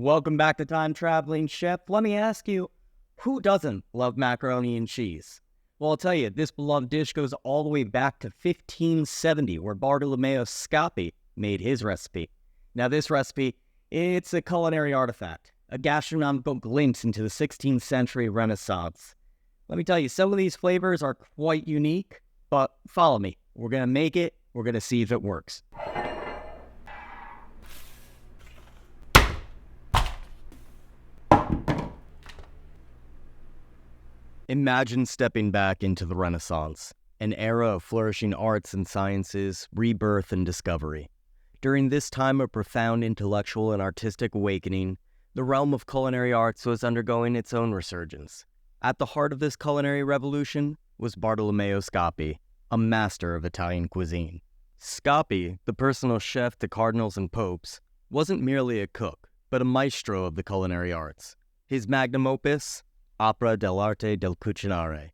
Welcome back to Time Traveling Chef. Let me ask you, who doesn't love macaroni and cheese? Well, I'll tell you, this beloved dish goes all the way back to 1570, where Bartolomeo Scappi made his recipe. Now, this recipe, it's a culinary artifact, a gastronomical glimpse into the 16th century Renaissance. Let me tell you, some of these flavors are quite unique, but follow me. We're going to make it. We're going to see if it works. Imagine stepping back into the Renaissance, an era of flourishing arts and sciences, rebirth and discovery. During this time of profound intellectual and artistic awakening, the realm of culinary arts was undergoing its own resurgence. At the heart of this culinary revolution was Bartolomeo Scappi, a master of Italian cuisine. Scappi, the personal chef to cardinals and popes, wasn't merely a cook, but a maestro of the culinary arts. His magnum opus, Opera dell'arte del cucinare.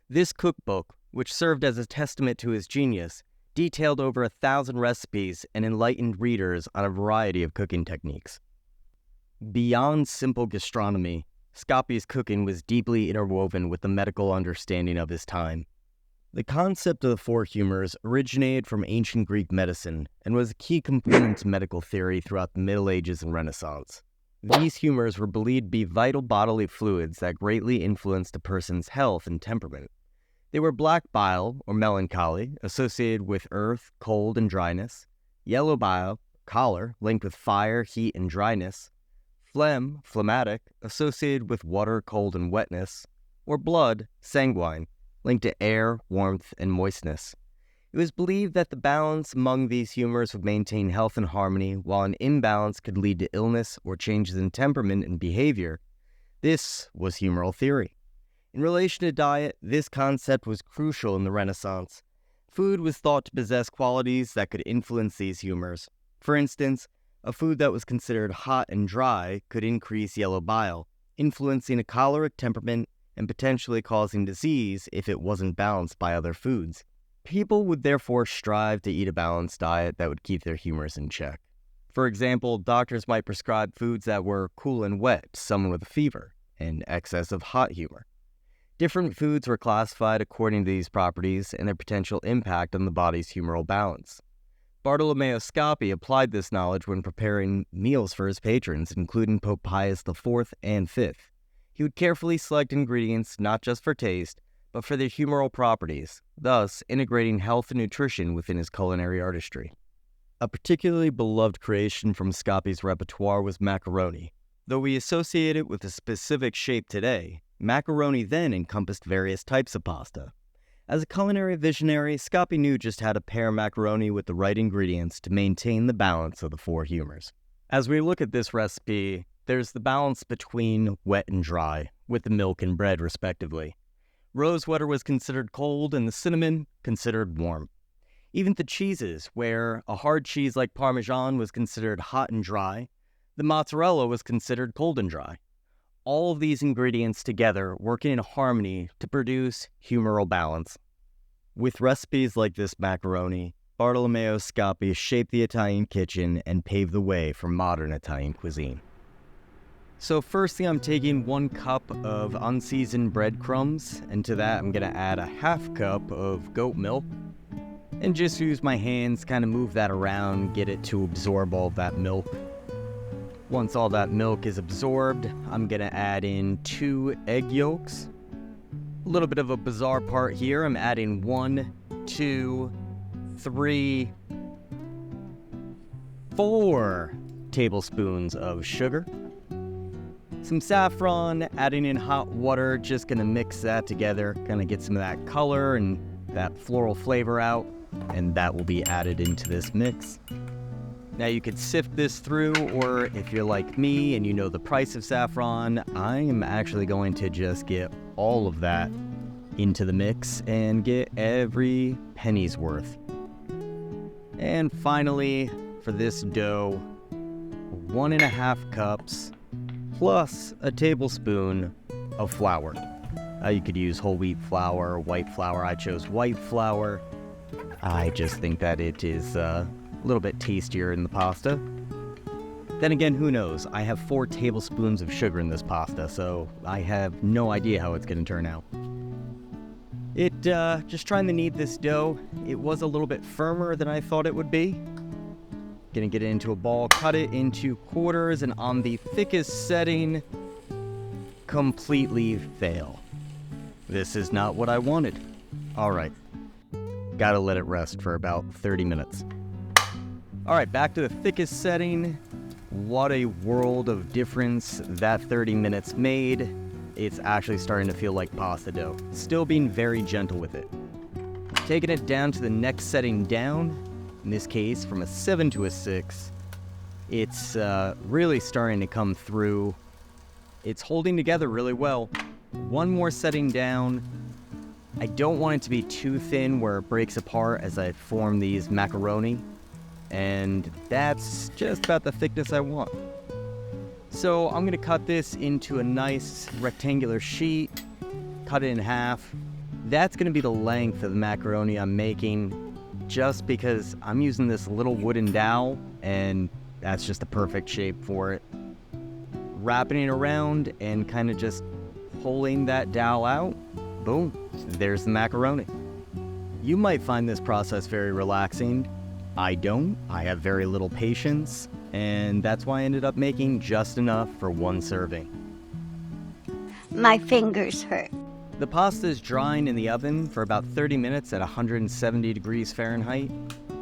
This cookbook, which served as a testament to his genius, detailed over 1,000 recipes and enlightened readers on a variety of cooking techniques. Beyond simple gastronomy, Scappi's cooking was deeply interwoven with the medical understanding of his time. The concept of the four humors originated from ancient Greek medicine and was a key component to medical theory throughout the Middle Ages and Renaissance. These humors were believed to be vital bodily fluids that greatly influenced a person's health and temperament. They were black bile, or melancholy, associated with earth, cold, and dryness; yellow bile, choler, linked with fire, heat, and dryness; phlegm, phlegmatic, associated with water, cold, and wetness; or blood, sanguine, linked to air, warmth, and moistness. It was believed that the balance among these humors would maintain health and harmony, while an imbalance could lead to illness or changes in temperament and behavior. This was humoral theory. In relation to diet, this concept was crucial in the Renaissance. Food was thought to possess qualities that could influence these humors. For instance, a food that was considered hot and dry could increase yellow bile, influencing a choleric temperament and potentially causing disease if it wasn't balanced by other foods. People would therefore strive to eat a balanced diet that would keep their humors in check. For example, doctors might prescribe foods that were cool and wet to someone with a fever, and excess of hot humor. Different foods were classified according to these properties and their potential impact on the body's humoral balance. Bartolomeo Scappi applied this knowledge when preparing meals for his patrons, including Pope Pius IV and V. He would carefully select ingredients not just for taste, but for their humoral properties, thus integrating health and nutrition within his culinary artistry. A particularly beloved creation from Scappi's repertoire was macaroni. Though we associate it with a specific shape today, macaroni then encompassed various types of pasta. As a culinary visionary, Scappi knew just how to pair macaroni with the right ingredients to maintain the balance of the four humors. As we look at this recipe, there's the balance between wet and dry, with the milk and bread respectively. Rosewater was considered cold and the cinnamon considered warm. Even the cheeses, where a hard cheese like Parmesan was considered hot and dry, the mozzarella was considered cold and dry. All of these ingredients together working in harmony to produce humoral balance. With recipes like this macaroni, Bartolomeo Scappi shaped the Italian kitchen and paved the way for modern Italian cuisine. So firstly, I'm taking 1 cup of unseasoned breadcrumbs, and to that I'm going to add a half cup of goat milk, and just use my hands, kind of move that around, get it to absorb all of that milk. Once all that milk is absorbed, I'm going to add in 2 egg yolks. A little bit of a bizarre part here, I'm adding 1, 2, 3, 4 tablespoons of sugar. Some saffron, adding in hot water, just gonna mix that together, kind of get some of that color and that floral flavor out, and that will be added into this mix. Now you could sift this through, or if you're like me and you know the price of saffron, I am actually going to just get all of that into the mix and get every penny's worth. And finally, for this dough, 1.5 cups plus a tablespoon of flour. You could use whole wheat flour, white flour. I chose white flour. I just think that it is a little bit tastier in the pasta. Then again, who knows? I have 4 tablespoons of sugar in this pasta, so I have no idea how it's going to turn out. Just trying to knead this dough, it was a little bit firmer than I thought it would be. Gonna get it into a ball, cut it into quarters, and on the thickest setting, completely fail. This is not what I wanted. All right, gotta let it rest for about 30 minutes. All right, back to the thickest setting. What a world of difference that 30 minutes made. It's actually starting to feel like pasta dough. Still being very gentle with it. Taking it down to the next setting down, in this case from a 7 to a 6, it's really starting to come through. It's holding together really well. One more setting down. I don't want it to be too thin where it breaks apart as I form these macaroni, and that's just about the thickness I want. So I'm gonna cut this into a nice rectangular sheet, cut it in half. That's gonna be the length of the macaroni I'm making, just because I'm using this little wooden dowel, and that's just the perfect shape for it. Wrapping it around and kind of just pulling that dowel out, boom, there's the macaroni. You might find this process very relaxing. I don't. I have very little patience, and that's why I ended up making just enough for one serving. My fingers hurt. The pasta is drying in the oven for about 30 minutes at 170 degrees Fahrenheit.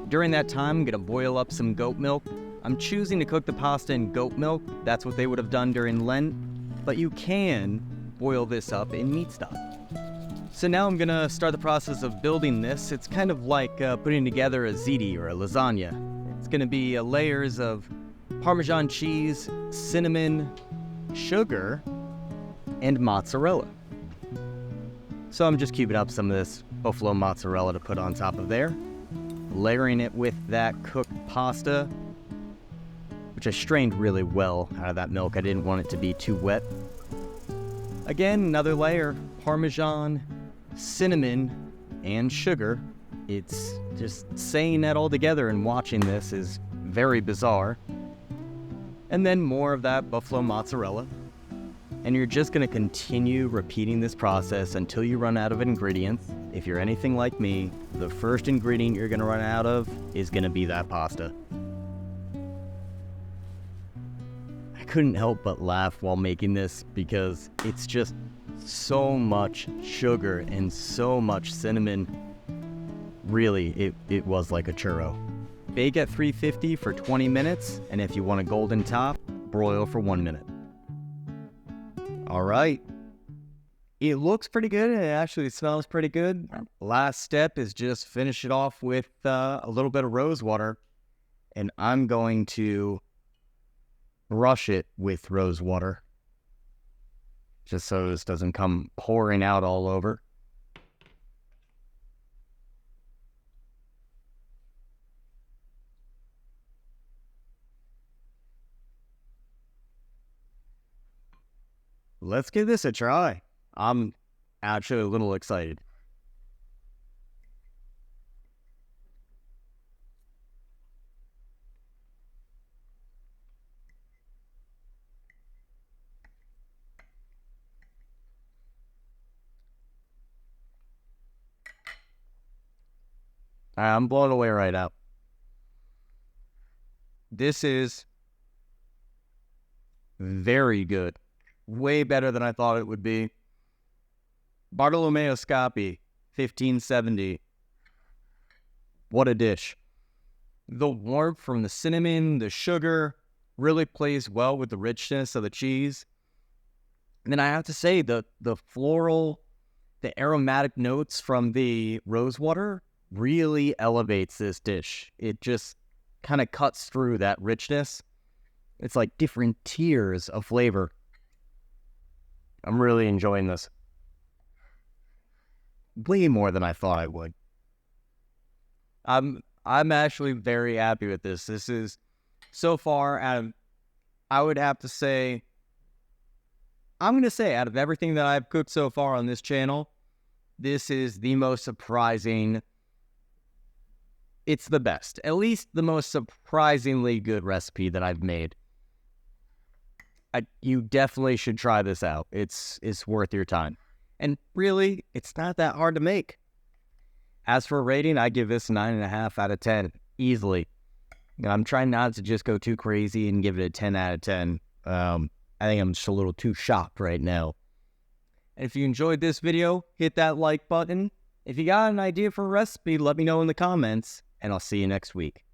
During that time, I'm gonna boil up some goat milk. I'm choosing to cook the pasta in goat milk. That's what they would have done during Lent, but you can boil this up in meat stock. So now I'm gonna start the process of building this. It's kind of like putting together a ziti or a lasagna. It's gonna be layers of Parmesan cheese, cinnamon, sugar, and mozzarella. So I'm just cubing up some of this buffalo mozzarella to put on top of there, layering it with that cooked pasta, which I strained really well out of that milk. I didn't want it to be too wet. Again, another layer, Parmesan, cinnamon, and sugar. It's just saying that all together and watching this is very bizarre. And then more of that buffalo mozzarella. And you're just gonna continue repeating this process until you run out of ingredients. If you're anything like me, the first ingredient you're gonna run out of is gonna be that pasta. I couldn't help but laugh while making this because it's just so much sugar and so much cinnamon. Really, it was like a churro. Bake at 350 for 20 minutes, and if you want a golden top, broil for 1 minute. All right. It looks pretty good, and it actually smells pretty good. Last step is just finish it off with a little bit of rosewater, and I'm going to brush it with rosewater, just so this doesn't come pouring out all over. Let's give this a try. I'm actually a little excited. I'm blown away right now. This is very good. Way better than I thought it would be. Bartolomeo Scappi, 1570. What a dish. The warmth from the cinnamon, the sugar, really plays well with the richness of the cheese. And then I have to say, the floral, the aromatic notes from the rosewater really elevates this dish. It just kind of cuts through that richness. It's like different tiers of flavor. I'm really enjoying this. Way more than I thought I would. I'm actually very happy with this. This is, so far, I would have to say, I'm going to say, out of everything that I've cooked so far on this channel, this is the most surprising. It's the best. At least the most surprisingly good recipe that I've made. You definitely should try this out. It's worth your time. And really, it's not that hard to make. As for rating, I give this 9.5 out of 10, easily. I'm trying not to just go too crazy and give it a 10 out of 10. I think I'm just a little too shocked right now. And if you enjoyed this video, hit that like button. If you got an idea for a recipe, let me know in the comments, and I'll see you next week.